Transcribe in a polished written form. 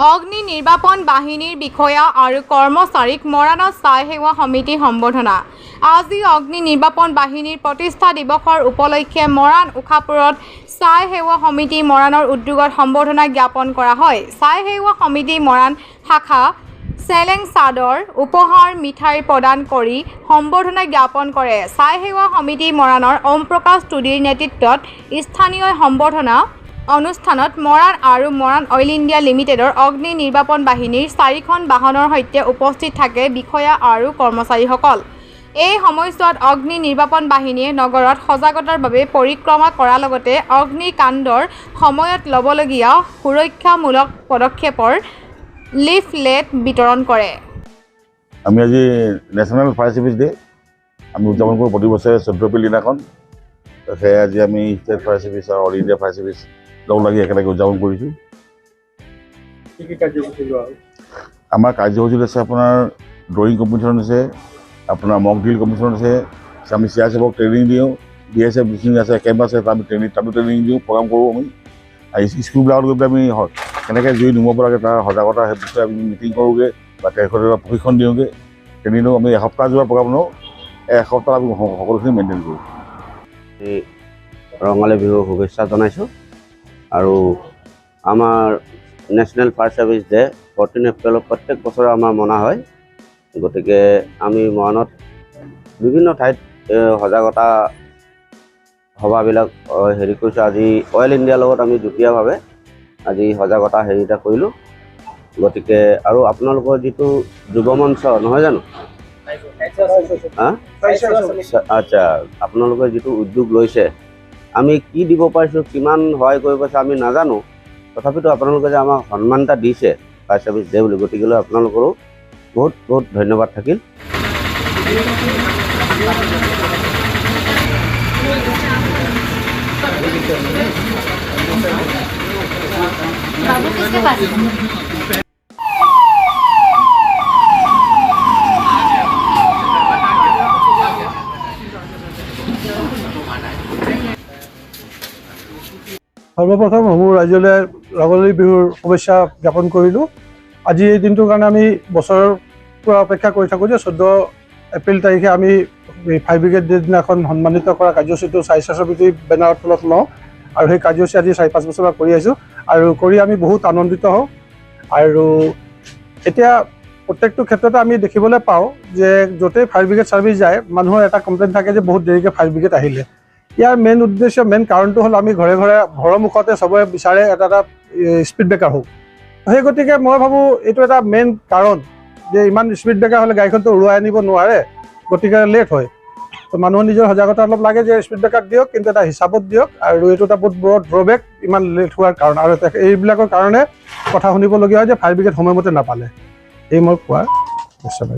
অগ্নি নিৰ্বাপন বাহিনীৰ বিষয়া আৰু কৰ্মচাৰীক মৰাণত ছাই সেৱা সমিতি সম্বৰ্ধনা। আজি অগ্নি নিৰ্বাপন বাহিনীৰ প্ৰতিষ্ঠা দিৱসৰ উপলক্ষে মৰাণ উষাপুৰত ছাই সেৱা সমিতি মৰাণৰ উদ্যোগত সম্বৰ্ধনা জ্ঞাপন কৰা হয়। ছাই সেৱা সমিতি মৰাণ শাখা চেলেং চাদৰ উপহাৰ মিঠাই প্ৰদান কৰি সম্বৰ্ধনা জ্ঞাপন কৰে। ছাই সেৱা সমিতি মৰাণৰ ওম প্ৰকাশ টুডিৰ নেতৃত্বত স্থানীয় সম্বৰ্ধনা অনুষ্ঠানত মৰাণ আৰু মৰাণ অইল ইণ্ডিয়া লিমিটেডৰ অগ্নি নিৰ্বাপন বাহিনীৰ 4খন বাহনৰ সৈতে উপস্থিত থাকে বিষয়া আৰু কৰ্মচাৰীসকল। এই সময়ছোৱাত অগ্নি নিৰ্বাপন বাহিনীয়ে নগৰত সজাগতাৰ বাবে পৰিক্ৰমা কৰাৰ লগতে অগ্নিকাণ্ডৰ সময়ত ল'বলগীয়া সুৰক্ষামূলক পদক্ষেপৰ লিফলেট বিতৰণ কৰে। আমি আজি নেশ্যনেল ফায়াৰ সাৰ্ভিস ডে আমি উদযাপন কৰোঁ প্ৰতি বছৰে 14 এপ্ৰিল দিনাখন। সেয়ে আজি আমি ষ্টেট ফায়াৰ সাৰ্ভিস আৰু অল ইণ্ডিয়া ফায়াৰ সাৰ্ভিস লগ লাগি একেলগে উদযাপন কৰিছোঁ। আমাৰ কাৰ্যসূচীত আছে আপোনাৰ ড্ৰয়িং কম্পিটিশ্যন আছে, আপোনাৰ মক ড্ৰিল কম্পিটিশ্যন আছে, আমি CRSFক ট্ৰেইনিং দিওঁ, BSF যিখিনি আছে কেম্প আছে তাত আমি তাতো ট্ৰেইনিং দিওঁ, প্ৰগ্ৰাম কৰোঁ আমি। আৰু স্কুলবিলাকত গৈ পেলাই আমি কেনেকৈ জুই নুমাব লাগে তাৰ সজাগতা সেই বিষয়ে আমি মিটিং কৰোঁগৈ বা প্ৰশিক্ষণ দিওঁগৈ। ট্ৰেইনিং দিওঁ। আমি এসপ্তাহ যোৱা প্ৰগ্ৰাম লওঁ, এসপ্তাহ আমি সকলোখিনি মেইনটেইন কৰোঁ। ৰঙালী বিহুৰ শুভেচ্ছা জনাইছোঁ। আৰু আমাৰ নেশ্যনেল ফায়াৰ সাৰ্ভিস ডে 14 এপ্ৰিলত প্ৰত্যেক বছৰে আমাৰ মনা হয়। গতিকে আমি মৰাণত বিভিন্ন ঠাইত সজাগতা সভাবিলাক হেৰি কৰিছোঁ। আজি অইল ইণ্ডিয়াৰ লগত আমি যুটীয়াভাৱে আজি সজাগতা হেৰি এটা কৰিলোঁ। গতিকে আৰু আপোনালোকৰ যিটো যুৱ মঞ্চ নহয় জানো, আচ্ছা, আপোনালোকে যিটো উদ্যোগ লৈছে, আমি কি দিব পাৰিছোঁ, কিমান সহায় কৰিব পাৰিছোঁ আমি নাজানো, তথাপিতো আপোনালোকে যে আমাক সন্মান এটা দিছে ফায়াৰ সাৰ্ভিস ডে বুলি, গতিকেলৈ আপোনালোকৰো বহুত বহুত ধন্যবাদ থাকিল। সৰ্বপ্ৰথম সমূহ ৰাজ্যলৈ ৰঙালী বিহুৰ শুভেচ্ছা জ্ঞাপন কৰিলোঁ। আজি এই দিনটোৰ কাৰণে আমি বছৰৰ পৰা অপেক্ষা কৰি থাকোঁ যে 14 এপ্ৰিল তাৰিখে আমি ফায়াৰ ব্ৰিগেড ডে দিনাখন সন্মানিত কৰা কাৰ্যসূচীটো ছাই সমিতিৰ বেনাৰৰ তলত লওঁ। আৰু সেই কাৰ্যসূচী আজি 4-5 বছৰ পৰা কৰি আহিছোঁ আৰু কৰি আমি বহুত আনন্দিত হওঁ। আৰু এতিয়া প্ৰত্যেকটো ক্ষেত্ৰতে আমি দেখিবলৈ পাওঁ যে য'তেই ফায়াৰ ব্ৰিগেড ছাৰ্ভিচ যায় মানুহৰ এটা কমপ্লেইন থাকে যে বহুত দেৰিকৈ ফায়াৰ ব্ৰিগেড আহিলে। ইয়াৰ মেইন উদ্দেশ্য, মেইন কাৰণটো হ'ল আমি ঘৰে ঘৰৰ মুখতে চবৰে বিচাৰে এটা স্পীড ব্ৰেকাৰ হওক। সেই গতিকে মই ভাবোঁ এইটো এটা মেইন কাৰণ যে ইমান স্পীড ব্ৰেকাৰ হ'লে গাড়ীখনটো উৰুৱাই আনিব নোৱাৰে, গতিকে লেট হয়। তো মানুহৰ নিজৰ সজাগতা অলপ লাগে যে স্পীড ব্ৰেকাৰ দিয়ক, কিন্তু এটা হিচাপত দিয়ক। আৰু এইটো এটা বহুত বড় ড্ৰবেক ইমান লেট হোৱাৰ কাৰণ। আৰু এইবিলাকৰ কাৰণে কথা শুনিবলগীয়া হয় যে ফায়াৰ ব্ৰিগেড সময়মতে নাপালে। এই মই কোৱাৰ